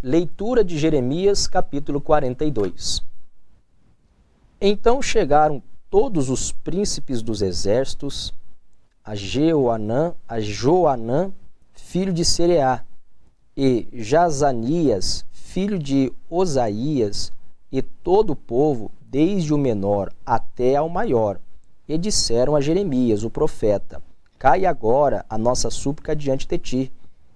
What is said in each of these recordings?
Leitura de Jeremias, capítulo 42. Então chegaram todos os príncipes dos exércitos a Joanã, filho de Sereá, e Jazanias, filho de Osaías, e todo o povo, desde o menor até ao maior, e disseram a Jeremias, o profeta: Cai agora a nossa súplica diante de ti,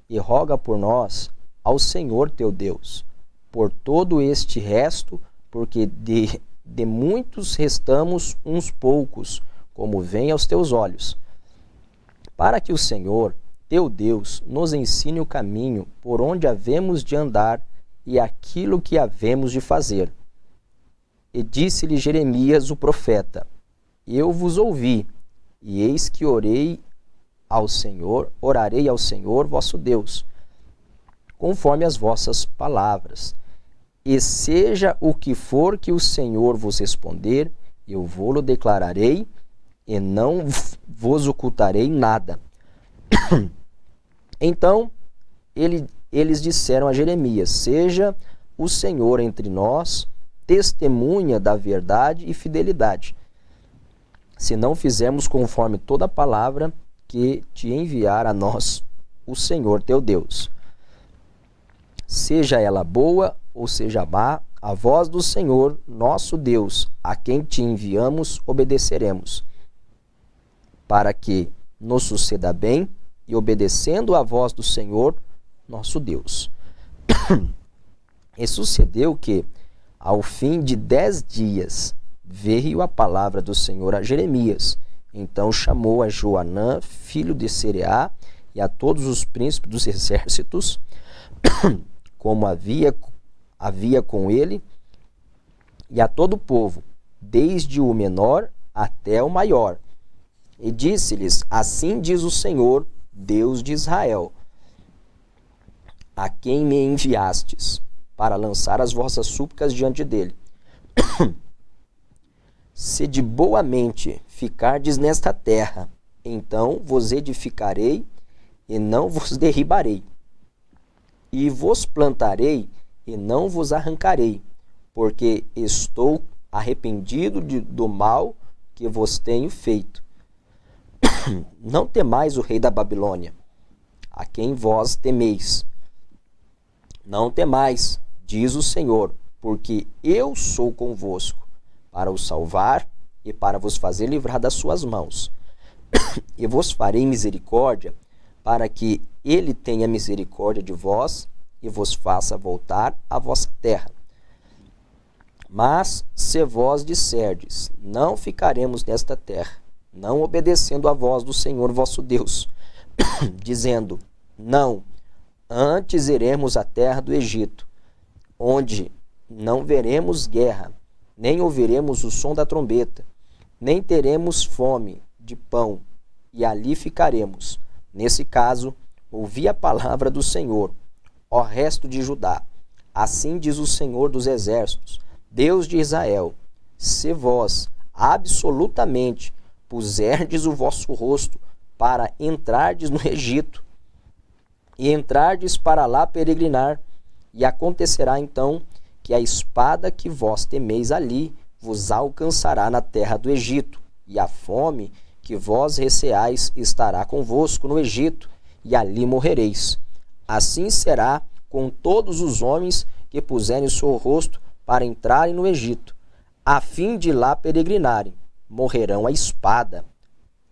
e roga por nós ao Senhor teu Deus, por todo este resto, porque de muitos restamos uns poucos, como vem aos teus olhos, para que o Senhor teu Deus nos ensine o caminho por onde havemos de andar e aquilo que havemos de fazer. E disse-lhe Jeremias o profeta: Eu vos ouvi, e eis que orarei ao Senhor vosso Deus, conforme as vossas palavras. E seja o que for que o Senhor vos responder, eu vô-lo declararei, e não vos ocultarei nada. Então eles disseram a Jeremias: Seja o Senhor entre nós testemunha da verdade e fidelidade, se não fizermos conforme toda a palavra que te enviar a nós o Senhor teu Deus. Seja ela boa ou seja má, a voz do Senhor nosso Deus, a quem te enviamos, obedeceremos, para que nos suceda bem, e obedecendo a voz do Senhor nosso Deus. E sucedeu que, ao fim de 10 dias, veio a palavra do Senhor a Jeremias. Então chamou a Joanã, filho de Sereá, e a todos os príncipes dos exércitos, como havia com ele, e a todo o povo, desde o menor até o maior. E disse-lhes: Assim diz o Senhor, Deus de Israel, a quem me enviastes, para lançar as vossas súplicas diante dele. Se de boa mente ficardes nesta terra, então vos edificarei e não vos derribarei, e vos plantarei e não vos arrancarei, porque estou arrependido do mal que vos tenho feito. Não temais o rei da Babilônia, a quem vós temeis. Não temais, diz o Senhor, porque eu sou convosco, para o salvar e para vos fazer livrar das suas mãos. E vos farei misericórdia, para que ele tenha misericórdia de vós e vos faça voltar à vossa terra. Mas se vós disserdes: Não ficaremos nesta terra, não obedecendo à voz do Senhor vosso Deus, dizendo: Não, antes iremos à terra do Egito, onde não veremos guerra, nem ouviremos o som da trombeta, nem teremos fome de pão, e ali ficaremos. Nesse caso, ouvi a palavra do Senhor, ó resto de Judá. Assim diz o Senhor dos exércitos, Deus de Israel: se vós absolutamente puserdes o vosso rosto para entrardes no Egito, e entrardes para lá peregrinar, e acontecerá então que a espada que vós temeis ali vos alcançará na terra do Egito, e a fome que vós receais estará convosco no Egito, e ali morrereis. Assim será com todos os homens que puserem o seu rosto para entrarem no Egito, a fim de lá peregrinarem. Morrerão a espada,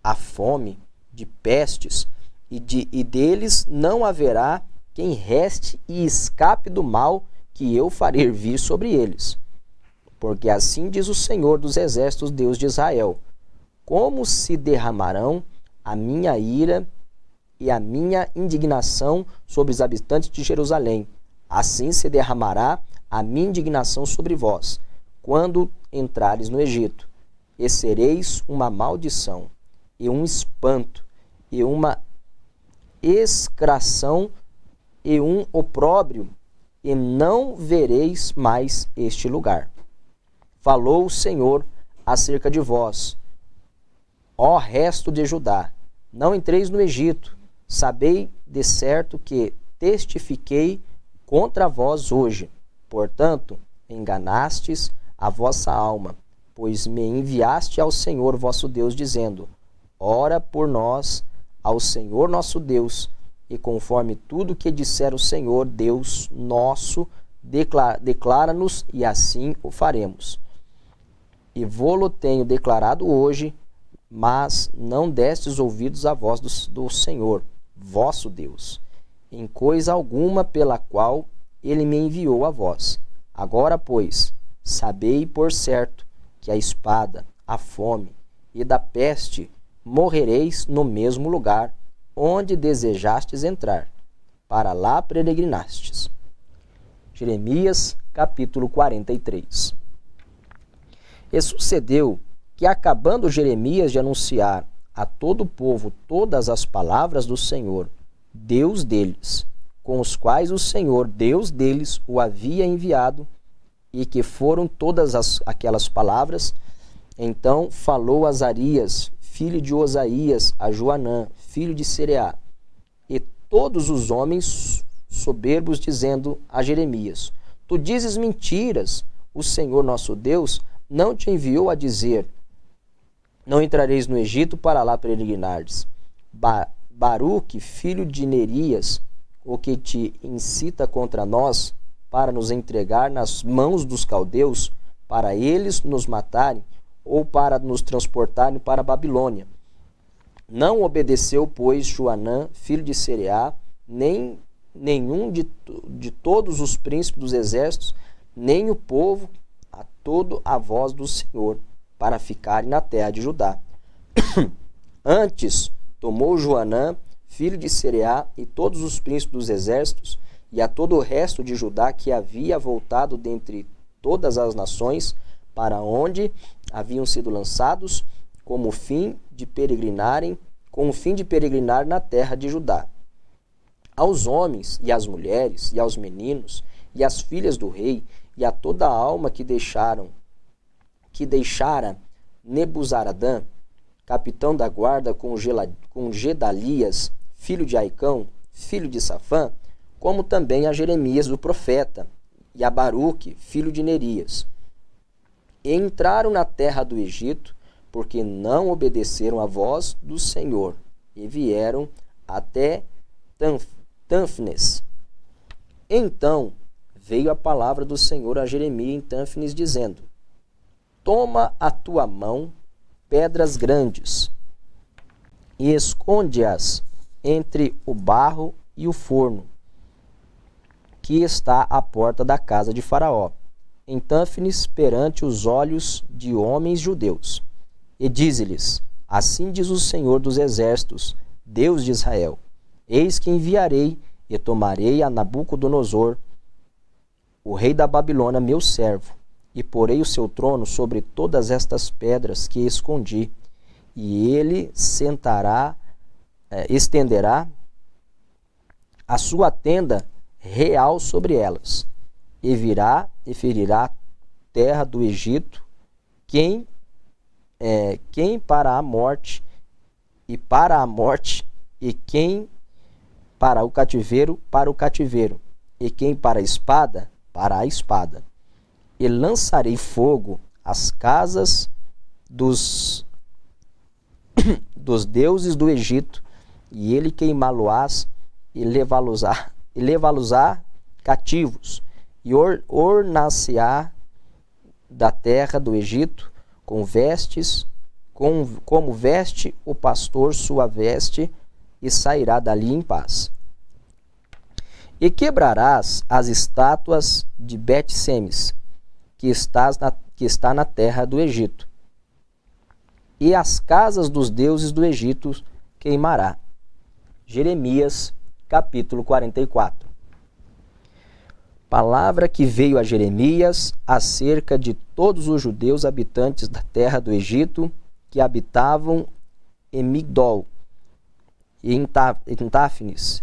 a fome, de pestes, e deles não haverá quem reste e escape do mal que eu farei vir sobre eles. Porque assim diz o Senhor dos exércitos, Deus de Israel: como se derramarão a minha ira e a minha indignação sobre os habitantes de Jerusalém, assim se derramará a minha indignação sobre vós, quando entrares no Egito, e sereis uma maldição, e um espanto, e uma execração, e um opróbrio, e não vereis mais este lugar. Falou o Senhor acerca de vós, ó resto de Judá: não entreis no Egito. Sabei de certo que testifiquei contra vós hoje. Portanto, enganastes a vossa alma, pois me enviaste ao Senhor vosso Deus, dizendo: ora por nós ao Senhor nosso Deus, e conforme tudo que disser o Senhor Deus nosso, declara-nos, e assim o faremos. E vô-lo tenho declarado hoje, mas não destes ouvidos à voz do Senhor, vosso Deus, em coisa alguma pela qual ele me enviou a vós. Agora, pois, sabei por certo que a espada, a fome e da peste morrereis no mesmo lugar onde desejastes entrar, para lá peregrinastes. Jeremias, capítulo 43. E sucedeu que, acabando Jeremias de anunciar a todo o povo todas as palavras do Senhor, Deus deles, com os quais o Senhor, Deus deles, o havia enviado, e que foram todas aquelas palavras, então falou Azarias, filho de Osaías, a Joanã, filho de Sereá, e todos os homens soberbos, dizendo a Jeremias: tu dizes mentiras, o Senhor nosso Deus não te enviou a dizer: não entrareis no Egito para lá peregrinardes. Baruque, filho de Nerias, o que te incita contra nós, para nos entregar nas mãos dos caldeus, para eles nos matarem, ou para nos transportarem para a Babilônia. Não obedeceu, pois, Joanã, filho de Sereá, nem nenhum de todos os príncipes dos exércitos, nem o povo, a toda a voz do Senhor, para ficarem na terra de Judá. Antes tomou Joanã, filho de Sereá, e todos os príncipes dos exércitos, e a todo o resto de Judá que havia voltado dentre todas as nações, para onde haviam sido lançados, com o fim de peregrinar na terra de Judá. Aos homens e às mulheres, e aos meninos, e às filhas do rei, e a toda a alma que deixara Nebuzaradã, capitão da guarda, com Gedalias, filho de Aicão, filho de Safã, como também a Jeremias o profeta, e a Baruque, filho de Nerias. E entraram na terra do Egito, porque não obedeceram à voz do Senhor, e vieram até Tânfines. Então veio a palavra do Senhor a Jeremias em Tânfines, dizendo: toma a tua mão pedras grandes, e esconde-as entre o barro e o forno, que está à porta da casa de Faraó, em Tânfines, perante os olhos de homens judeus. E dize-lhes: assim diz o Senhor dos exércitos, Deus de Israel: eis que enviarei e tomarei a Nabucodonosor, o rei da Babilônia, meu servo, e porei o seu trono sobre todas estas pedras que escondi, e ele estenderá a sua tenda real sobre elas, e virá e ferirá a terra do Egito, quem para a morte, e quem para o cativeiro, e quem para a espada, para a espada. E lançarei fogo às casas dos deuses do Egito, e ele queimá-lo-ás e levá-los-á cativos, e ornar-se-á da terra do Egito com vestes, como veste o pastor sua veste, e sairá dali em paz. E quebrarás as estátuas de Bet-Semes, que está na terra do Egito, e as casas dos deuses do Egito queimará. Jeremias, capítulo 44. Palavra que veio a Jeremias acerca de todos os judeus habitantes da terra do Egito, que habitavam em Migdol, e em Táfnis,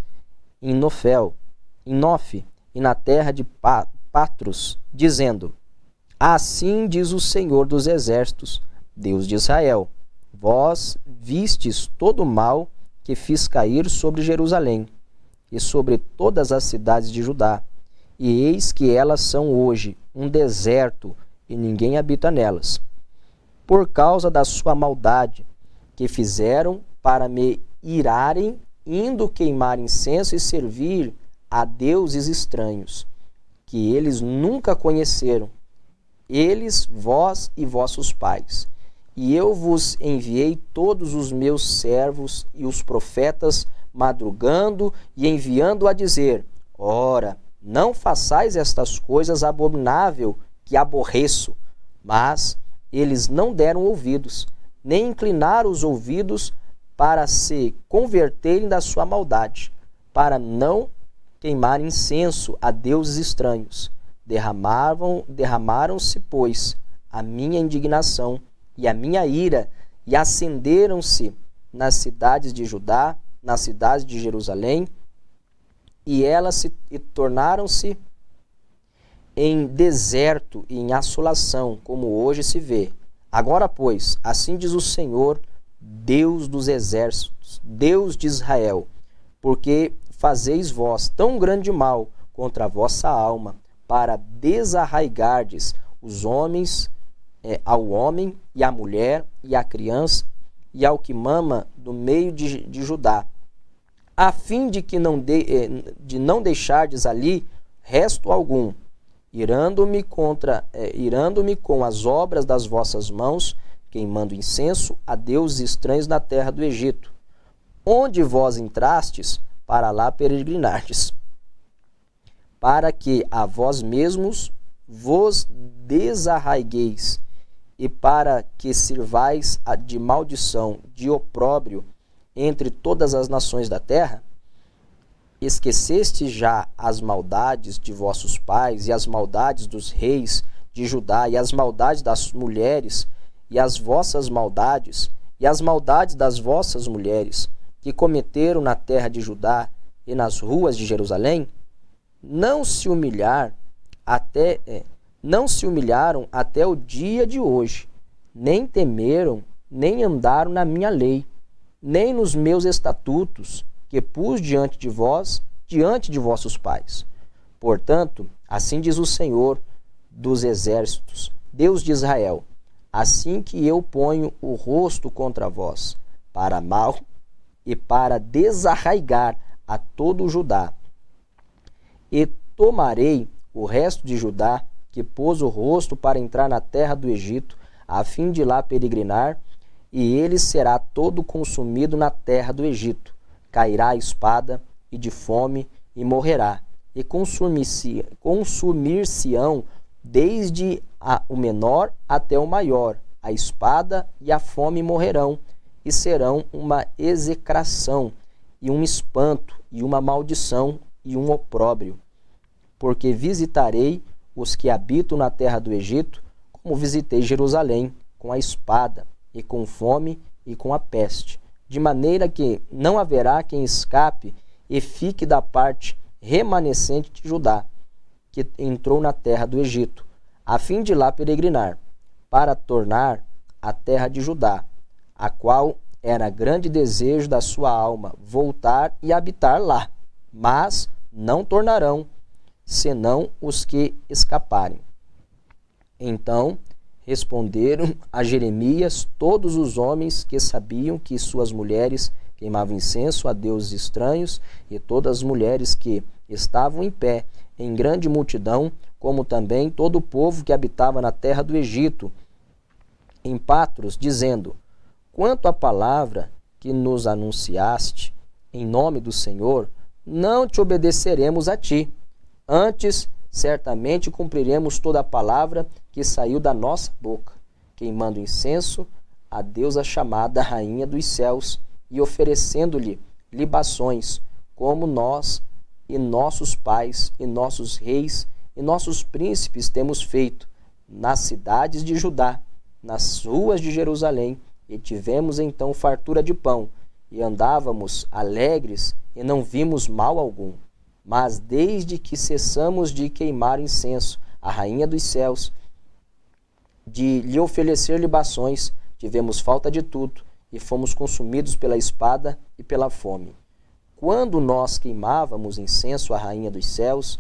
em Nofe, e na terra de Patros, dizendo: assim diz o Senhor dos exércitos, Deus de Israel: vós vistes todo o mal que fiz cair sobre Jerusalém e sobre todas as cidades de Judá, e eis que elas são hoje um deserto, e ninguém habita nelas, por causa da sua maldade, que fizeram para me irarem, indo queimar incenso e servir a deuses estranhos, que eles nunca conheceram, eles, vós e vossos pais. E eu vos enviei todos os meus servos e os profetas, madrugando e enviando a dizer: ora, não façais estas coisas abomináveis que aborreço. Mas eles não deram ouvidos, nem inclinaram os ouvidos para se converterem da sua maldade, para não queimar incenso a deuses estranhos. Derramaram-se, pois, a minha indignação e a minha ira, e acenderam-se nas cidades de Judá, nas cidades de Jerusalém, e elas tornaram-se em deserto e em assolação, como hoje se vê. Agora, pois, assim diz o Senhor, Deus dos exércitos, Deus de Israel, porque fazeis vós tão grande mal contra a vossa alma, para desarraigardes os homens, ao homem e à mulher e à criança e ao que mama do meio de Judá, a fim de que não deixardes ali resto algum, irando-me com as obras das vossas mãos, queimando incenso a deuses estranhos na terra do Egito, onde vós entrastes para lá peregrinardes, para que a vós mesmos vos desarraigueis, e para que sirvais de maldição, de opróbrio entre todas as nações da terra? Esqueceste já as maldades de vossos pais, e as maldades dos reis de Judá, e as maldades das mulheres, e as vossas maldades, e as maldades das vossas mulheres, que cometeram na terra de Judá e nas ruas de Jerusalém? Não se humilharam até o dia de hoje, nem temeram, nem andaram na minha lei, nem nos meus estatutos, que pus diante de vós, diante de vossos pais. Portanto, assim diz o Senhor dos exércitos, Deus de Israel, assim que eu ponho o rosto contra vós, para mal e para desarraigar a todo o Judá, e tomarei o resto de Judá, que pôs o rosto para entrar na terra do Egito, a fim de lá peregrinar, e ele será todo consumido na terra do Egito. Cairá a espada, e de fome, e morrerá, e consumir-se-ão desde o menor até o maior. A espada e a fome morrerão, e serão uma execração, e um espanto, e uma maldição, e um opróbrio. Porque visitarei os que habitam na terra do Egito, como visitei Jerusalém, com a espada, e com fome, e com a peste, de maneira que não haverá quem escape e fique da parte remanescente de Judá, que entrou na terra do Egito, a fim de lá peregrinar, para tornar a terra de Judá, a qual era grande desejo da sua alma, voltar e habitar lá, mas não tornarão, senão os que escaparem. Então responderam a Jeremias todos os homens que sabiam que suas mulheres queimavam incenso a deuses estranhos, e todas as mulheres que estavam em pé, em grande multidão, como também todo o povo que habitava na terra do Egito, em Patros, dizendo: quanto à palavra que nos anunciaste em nome do Senhor, não te obedeceremos a ti. Antes, certamente cumpriremos toda a palavra que saiu da nossa boca, queimando incenso a deusa chamada Rainha dos Céus, e oferecendo-lhe libações, como nós e nossos pais e nossos reis e nossos príncipes temos feito nas cidades de Judá, nas ruas de Jerusalém, e tivemos então fartura de pão, e andávamos alegres e não vimos mal algum. Mas desde que cessamos de queimar incenso à Rainha dos Céus, de lhe oferecer libações, tivemos falta de tudo, e fomos consumidos pela espada e pela fome. Quando nós queimávamos incenso à Rainha dos Céus,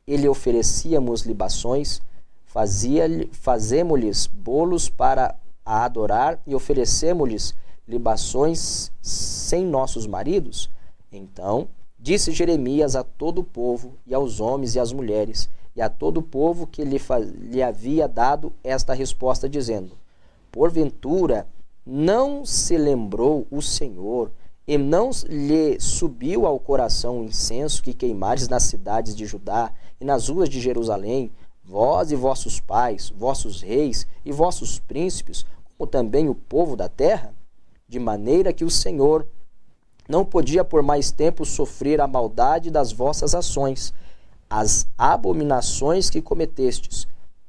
e lhe oferecíamos libações, fazemos-lhes bolos para a adorar e oferecemos-lhes libações sem nossos maridos? Então disse Jeremias a todo o povo, e aos homens e às mulheres, e a todo o povo que lhe havia dado esta resposta, dizendo: porventura não se lembrou o Senhor, e não lhe subiu ao coração o incenso que queimares nas cidades de Judá e nas ruas de Jerusalém, vós e vossos pais, vossos reis e vossos príncipes, como também o povo da terra? De maneira que o Senhor não podia por mais tempo sofrer a maldade das vossas ações, as abominações que cometestes,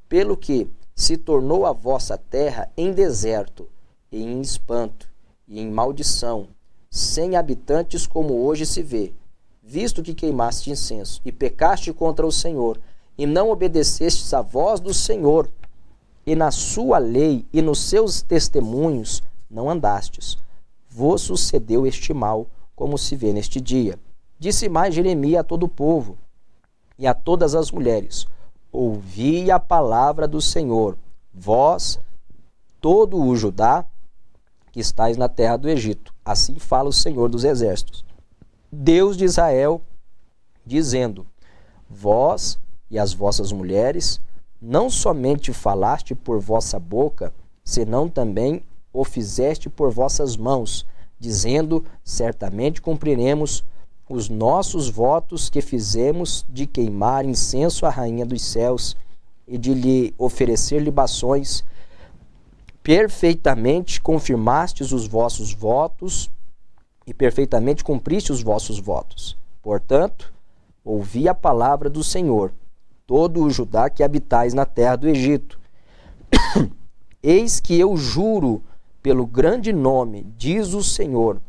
pelo que se tornou a vossa terra em deserto, e em espanto, e em maldição, sem habitantes como hoje se vê, visto que queimaste incenso, e pecaste contra o Senhor, e não obedecestes à voz do Senhor, e na sua lei e nos seus testemunhos não andastes. Vos sucedeu este mal, como se vê neste dia. Disse mais Jeremias a todo o povo e a todas as mulheres: ouvi a palavra do Senhor, vós, todo o Judá, que estáis na terra do Egito. Assim fala o Senhor dos Exércitos, Deus de Israel, dizendo: vós e as vossas mulheres não somente falaste por vossa boca, senão também o fizeste por vossas mãos, dizendo: certamente cumpriremos os nossos votos que fizemos de queimar incenso à rainha dos céus e de lhe oferecer libações. Perfeitamente confirmastes os vossos votos e perfeitamente cumpriste os vossos votos. Portanto, ouvi a palavra do Senhor, todo o Judá que habitais na terra do Egito. Eis que eu juro pelo grande nome, diz o Senhor,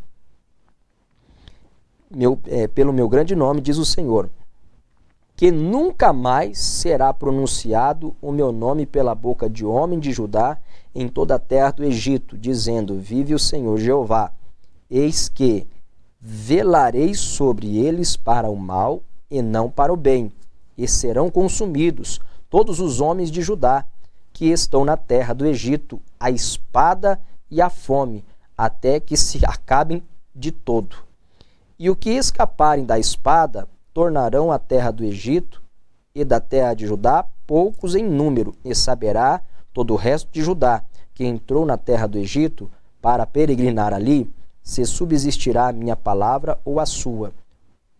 pelo meu grande nome, diz o Senhor, que nunca mais será pronunciado o meu nome pela boca de homem de Judá em toda a terra do Egito, dizendo: vive o Senhor Jeová, eis que velarei sobre eles para o mal e não para o bem, e serão consumidos todos os homens de Judá que estão na terra do Egito, a espada e a fome, até que se acabem de todo. E o que escaparem da espada tornarão a terra do Egito e da terra de Judá poucos em número, e saberá todo o resto de Judá, que entrou na terra do Egito para peregrinar ali, se subsistirá a minha palavra ou a sua.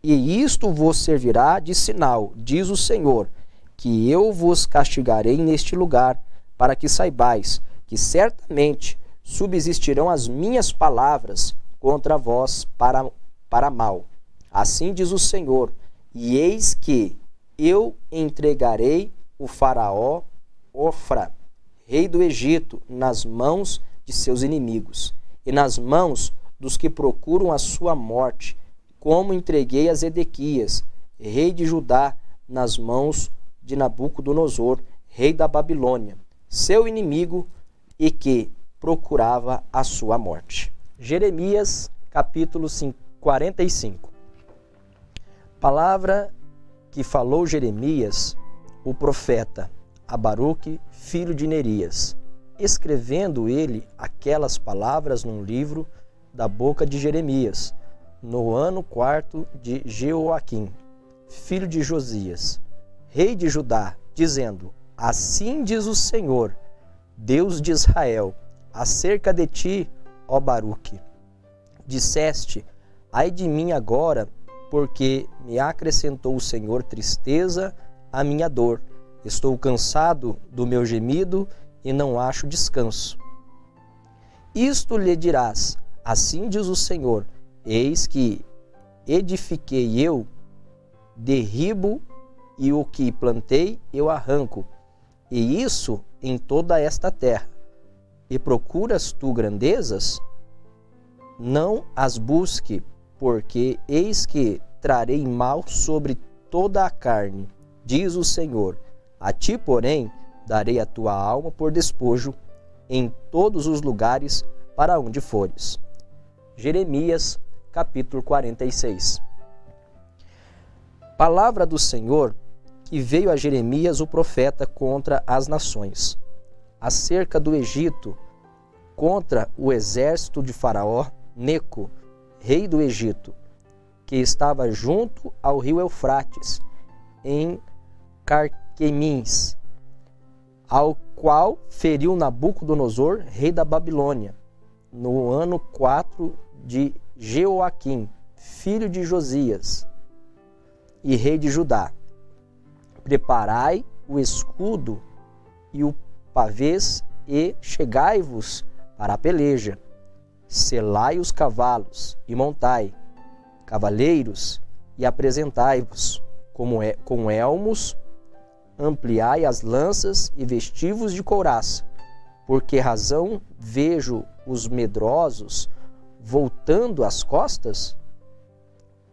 E isto vos servirá de sinal, diz o Senhor, que eu vos castigarei neste lugar, para que saibais que certamente subsistirão as minhas palavras contra vós para mal. Assim diz o Senhor, e eis que eu entregarei o faraó Ofra, rei do Egito, nas mãos de seus inimigos, e nas mãos dos que procuram a sua morte, como entreguei a Zedequias, rei de Judá, nas mãos de Nabucodonosor, rei da Babilônia, seu inimigo, e que procurava a sua morte. Jeremias, capítulo 45. Palavra que falou Jeremias, o profeta, a Baruque, filho de Nerias, escrevendo ele aquelas palavras num livro da boca de Jeremias, no ano 4 de Jeoaquim, filho de Josias, rei de Judá, dizendo: assim diz o Senhor, Deus de Israel, acerca de ti, ó Baruque. Disseste: ai de mim agora, porque me acrescentou o Senhor tristeza à minha dor. Estou cansado do meu gemido e não acho descanso. Isto lhe dirás: assim diz o Senhor, eis que edifiquei eu, derribo, e o que plantei eu arranco, e isso em toda esta terra. E procuras tu grandezas? Não as busque, porque eis que trarei mal sobre toda a carne, diz o Senhor. A ti, porém, darei a tua alma por despojo em todos os lugares para onde fores. Jeremias, capítulo 46. Palavra do Senhor que veio a Jeremias o profeta contra as nações, acerca do Egito, contra o exército de Faraó Neco, rei do Egito, que estava junto ao rio Eufrates, em Carquemins, ao qual feriu Nabucodonosor, rei da Babilônia, no ano 4 de Jeoaquim, filho de Josias, e rei de Judá. Preparai o escudo e o pavês e chegai-vos para a peleja. Selai os cavalos e montai, cavaleiros, e apresentai-vos com elmos, ampliai as lanças e vestivos de couraça. Por que razão vejo os medrosos voltando as costas?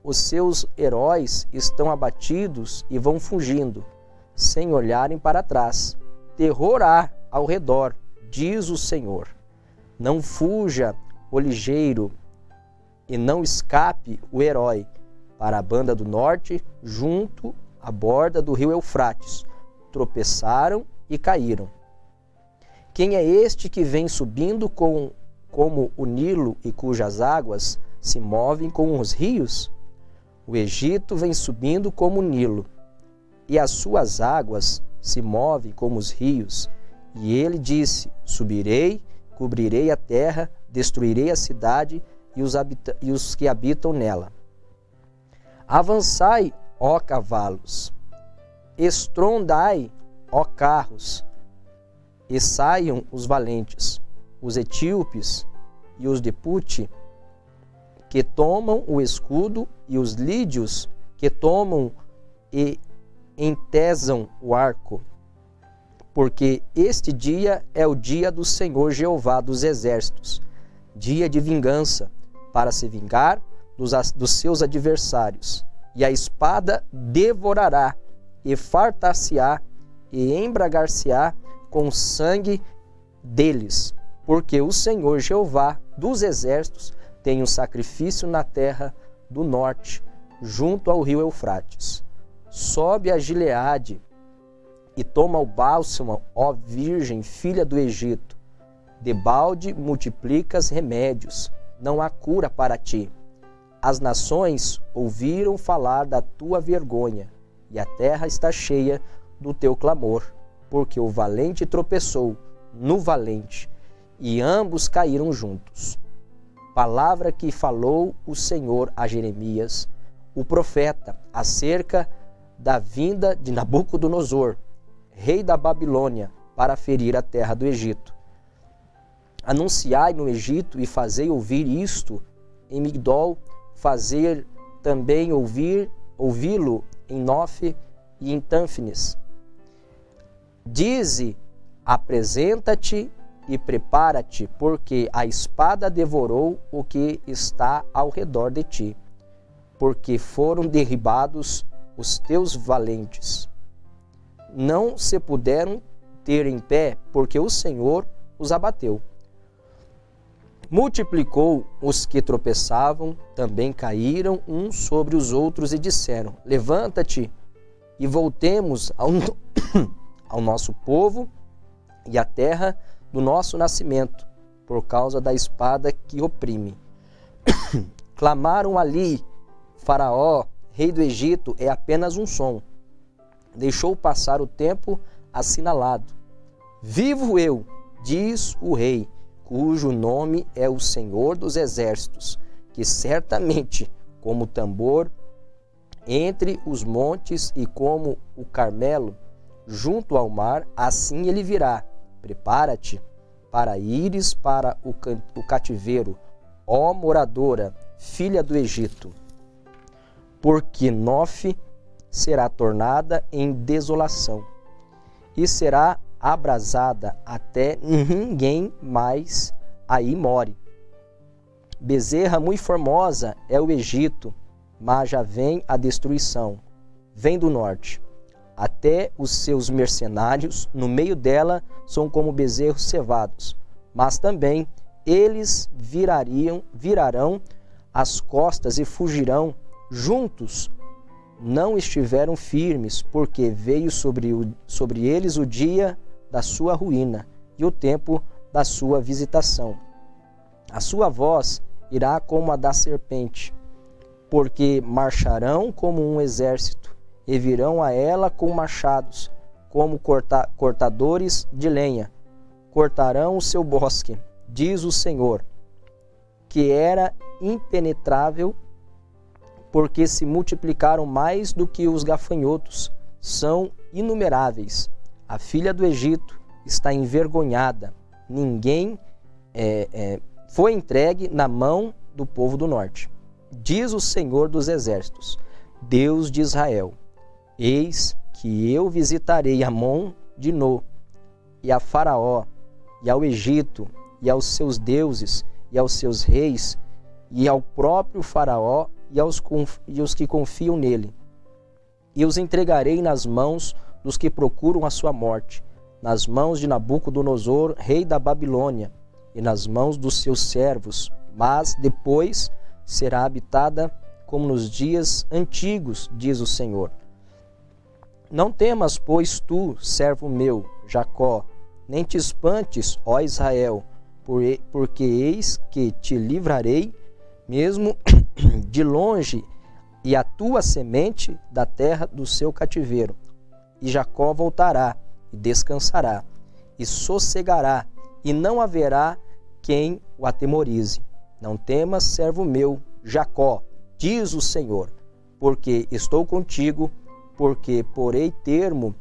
Os seus heróis estão abatidos e vão fugindo, sem olharem para trás. Terror há ao redor, diz o Senhor. Não fuja o ligeiro e não escape o herói para a banda do norte, junto à borda do rio Eufrates. Tropeçaram e caíram. Quem é este que vem subindo como o Nilo e cujas águas se movem com os rios? O Egito vem subindo como o Nilo, e as suas águas se movem como os rios. E ele disse: subirei, cobrirei a terra, destruirei a cidade e os que habitam nela. Avançai, ó cavalos, estrondai, ó carros, e saiam os valentes, os etíopes e os de Pute, que tomam o escudo, e os lídios, que tomam e entesam o arco. Porque este dia é o dia do Senhor Jeová dos exércitos, dia de vingança, para se vingar dos seus adversários. E a espada devorará, e fartar-se-á, e embragar-se-á com o sangue deles. Porque o Senhor Jeová dos exércitos tem um sacrifício na terra do norte, junto ao rio Eufrates. Sobe a Gileade e toma o bálsamo, ó Virgem, filha do Egito. Debalde multiplicas remédios, não há cura para ti. As nações ouviram falar da tua vergonha, e a terra está cheia do teu clamor, porque o valente tropeçou no valente, e ambos caíram juntos. Palavra que falou o Senhor a Jeremias, o profeta, acerca da vinda de Nabucodonosor, rei da Babilônia, para ferir a terra do Egito. Anunciai no Egito e fazei ouvir isto em Migdol, fazer também ouvi-lo em Nofe e em Tânfines. Dize: apresenta-te e prepara-te, porque a espada devorou o que está ao redor de ti, porque foram derribados os teus valentes. Não se puderam ter em pé, porque o Senhor os abateu. Multiplicou os que tropeçavam, também caíram uns sobre os outros e disseram: levanta-te e voltemos ao nosso povo e à terra do nosso nascimento, por causa da espada que oprime. Clamaram ali: Faraó, rei do Egito, é apenas um som. Deixou passar o tempo assinalado. Vivo eu, diz o rei, cujo nome é o Senhor dos exércitos, que certamente, como tambor entre os montes e como o Carmelo junto ao mar, assim ele virá. Prepara-te para ires para o cativeiro, ó moradora, filha do Egito. Porque Nofe será tornada em desolação e será abrasada até ninguém mais aí more. Bezerra muito formosa é o Egito, mas já vem a destruição. Vem do norte. Até os seus mercenários no meio dela são como bezerros cevados, mas também eles virarão as costas e fugirão juntos não estiveram firmes, porque veio sobre eles o dia da sua ruína e o tempo da sua visitação. A sua voz irá como a da serpente, porque marcharão como um exército, e virão a ela com machados, como cortadores de lenha. Cortarão o seu bosque, diz o Senhor, que era impenetrável, porque se multiplicaram mais do que os gafanhotos, são inumeráveis. A filha do Egito está envergonhada, ninguém foi entregue na mão do povo do norte. Diz o Senhor dos Exércitos, Deus de Israel: eis que eu visitarei Amon de No, e a Faraó, e ao Egito, e aos seus deuses, e aos seus reis, e ao próprio Faraó, e os que confiam nele. E os entregarei nas mãos dos que procuram a sua morte, nas mãos de Nabucodonosor, rei da Babilônia, e nas mãos dos seus servos, mas depois será habitada como nos dias antigos, diz o Senhor. Não temas, pois, tu, servo meu, Jacó, nem te espantes, ó Israel, porque eis que te livrarei, mesmo de longe, e a tua semente da terra do seu cativeiro. E Jacó voltará, e descansará, e sossegará, e não haverá quem o atemorize. Não temas, servo meu, Jacó, diz o Senhor, porque estou contigo, porque porei termo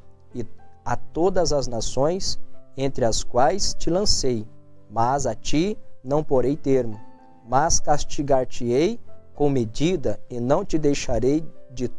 a todas as nações, entre as quais te lancei, mas a ti não porei termo, mas castigar-te-ei com medida, e não te deixarei